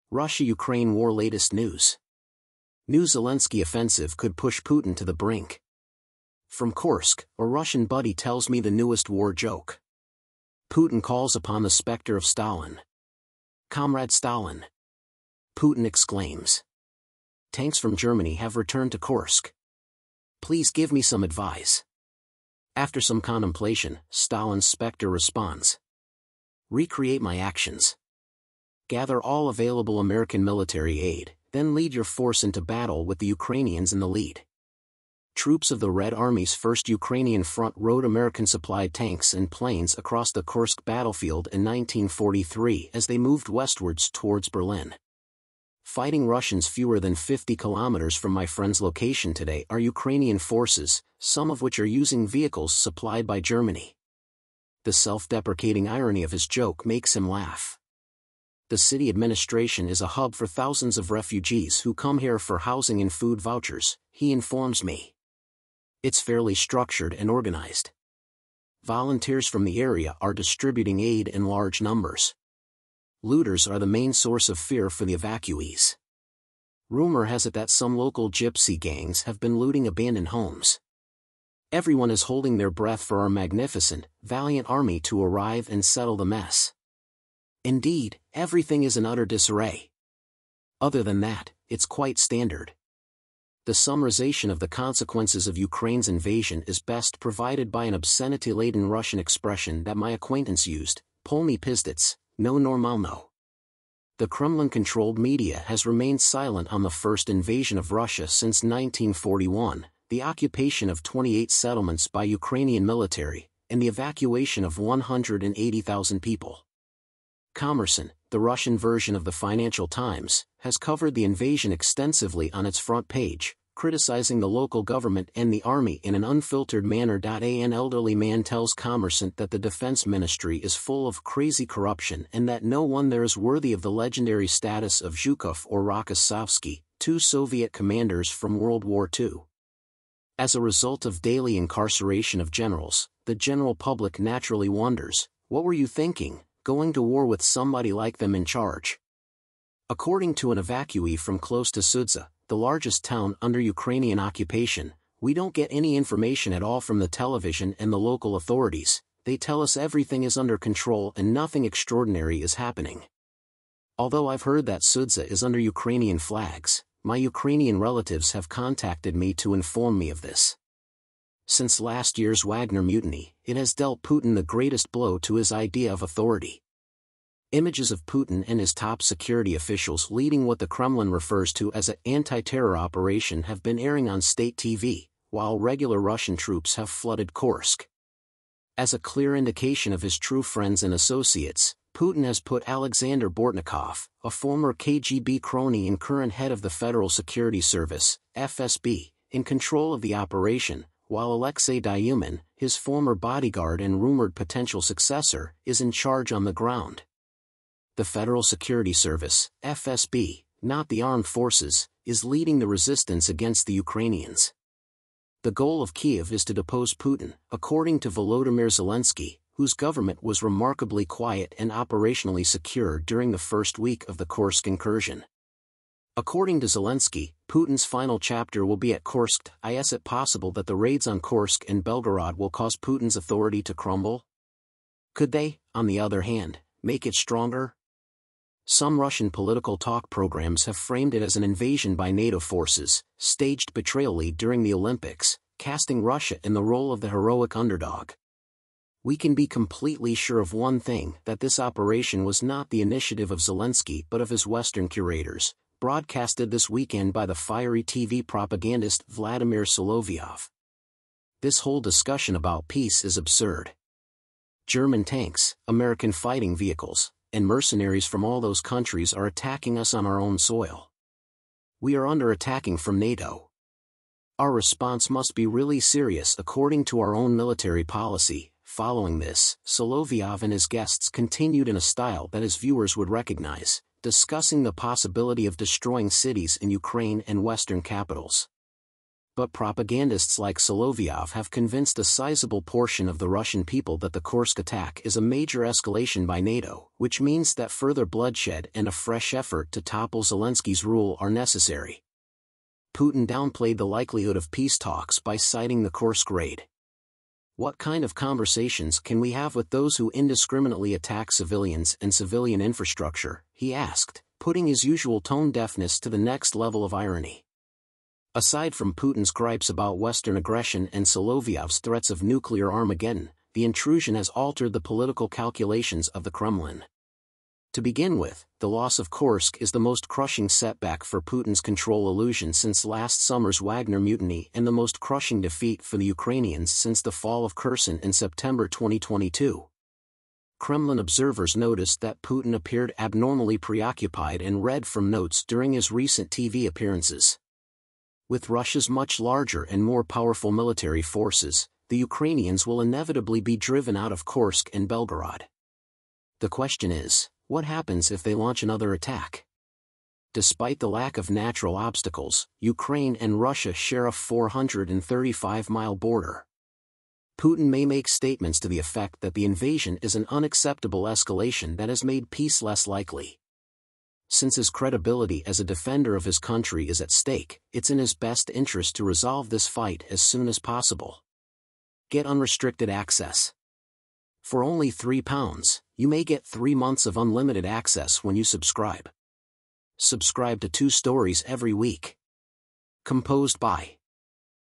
Russia-Ukraine war latest news. New Zelensky offensive could push Putin to the brink. From Kursk, a Russian buddy tells me the newest war joke. Putin calls upon the specter of Stalin. Comrade Stalin. Putin exclaims. Tanks from Germany have returned to Kursk. Please give me some advice. After some contemplation, Stalin's specter responds. Recreate my actions. Gather all available American military aid, then lead your force into battle with the Ukrainians in the lead. Troops of the Red Army's 1st Ukrainian Front rode American-supplied tanks and planes across the Kursk battlefield in 1943 as they moved westwards towards Berlin. Fighting Russians fewer than 50 kilometers from my friend's location today are Ukrainian forces, some of which are using vehicles supplied by Germany. The self-deprecating irony of his joke makes him laugh. The city administration is a hub for thousands of refugees who come here for housing and food vouchers, he informs me. It's fairly structured and organized. Volunteers from the area are distributing aid in large numbers. Looters are the main source of fear for the evacuees. Rumor has it that some local gypsy gangs have been looting abandoned homes. Everyone is holding their breath for our magnificent, valiant army to arrive and settle the mess. Indeed, everything is in utter disarray. Other than that, it's quite standard. The summarization of the consequences of Ukraine's invasion is best provided by an obscenity-laden Russian expression that my acquaintance used, polny pizdets, no normalno. The Kremlin-controlled media has remained silent on the first invasion of Russia since 1941, the occupation of 28 settlements by Ukrainian military, and the evacuation of 180,000 people. Kommersant, the Russian version of the Financial Times, has covered the invasion extensively on its front page, criticizing the local government and the army in an unfiltered manner. An elderly man tells Kommersant that the defense ministry is full of crazy corruption and that no one there is worthy of the legendary status of Zhukov or Rokossovsky, two Soviet commanders from World War II. As a result of daily incarceration of generals, the general public naturally wonders, what were you thinking, going to war with somebody like them in charge? According to an evacuee from close to Sudza, the largest town under Ukrainian occupation, we don't get any information at all from the television and the local authorities. They tell us everything is under control and nothing extraordinary is happening. Although I've heard that Sudza is under Ukrainian flags, my Ukrainian relatives have contacted me to inform me of this. Since last year's Wagner mutiny, it has dealt Putin the greatest blow to his idea of authority. Images of Putin and his top security officials leading what the Kremlin refers to as an anti-terror operation have been airing on state TV, while regular Russian troops have flooded Kursk. As a clear indication of his true friends and associates, Putin has put Alexander Bortnikov, a former KGB crony and current head of the Federal Security Service, FSB, in control of the operation, while Alexei Dyumin, his former bodyguard and rumored potential successor, is in charge on the ground. The Federal Security Service, FSB, not the armed forces, is leading the resistance against the Ukrainians. The goal of Kiev is to depose Putin, according to Volodymyr Zelensky, whose government was remarkably quiet and operationally secure during the first week of the Kursk incursion. According to Zelensky, Putin's final chapter will be at Kursk. Is it possible that the raids on Kursk and Belgorod will cause Putin's authority to crumble? Could they, on the other hand, make it stronger? Some Russian political talk programs have framed it as an invasion by NATO forces, staged betrayally during the Olympics, casting Russia in the role of the heroic underdog. We can be completely sure of one thing, that this operation was not the initiative of Zelensky but of his Western curators, broadcasted this weekend by the fiery TV propagandist Vladimir Solovyov. This whole discussion about peace is absurd. German tanks, American fighting vehicles, and mercenaries from all those countries are attacking us on our own soil. We are under attacking from NATO. Our response must be really serious according to our own military policy. Following this, Solovyov and his guests continued in a style that his viewers would recognize, discussing the possibility of destroying cities in Ukraine and Western capitals. but propagandists like Solovyov have convinced a sizable portion of the Russian people that the Kursk attack is a major escalation by NATO, which means that further bloodshed and a fresh effort to topple Zelensky's rule are necessary. Putin downplayed the likelihood of peace talks by citing the Kursk raid. What kind of conversations can we have with those who indiscriminately attack civilians and civilian infrastructure, he asked, putting his usual tone deafness to the next level of irony. Aside from Putin's gripes about Western aggression and Solovyov's threats of nuclear Armageddon, the intrusion has altered the political calculations of the Kremlin. To begin with, the loss of Kursk is the most crushing setback for Putin's control illusion since last summer's Wagner mutiny and the most crushing defeat for the Ukrainians since the fall of Kherson in September 2022. Kremlin observers noticed that Putin appeared abnormally preoccupied and read from notes during his recent TV appearances. With Russia's much larger and more powerful military forces, the Ukrainians will inevitably be driven out of Kursk and Belgorod. The question is, what happens if they launch another attack? Despite the lack of natural obstacles, Ukraine and Russia share a 435-mile border. Putin may make statements to the effect that the invasion is an unacceptable escalation that has made peace less likely. Since his credibility as a defender of his country is at stake, it's in his best interest to resolve this fight as soon as possible. Get unrestricted access. For only £3, you may get 3 months of unlimited access when you subscribe. Subscribe to 2 stories every week. Composed by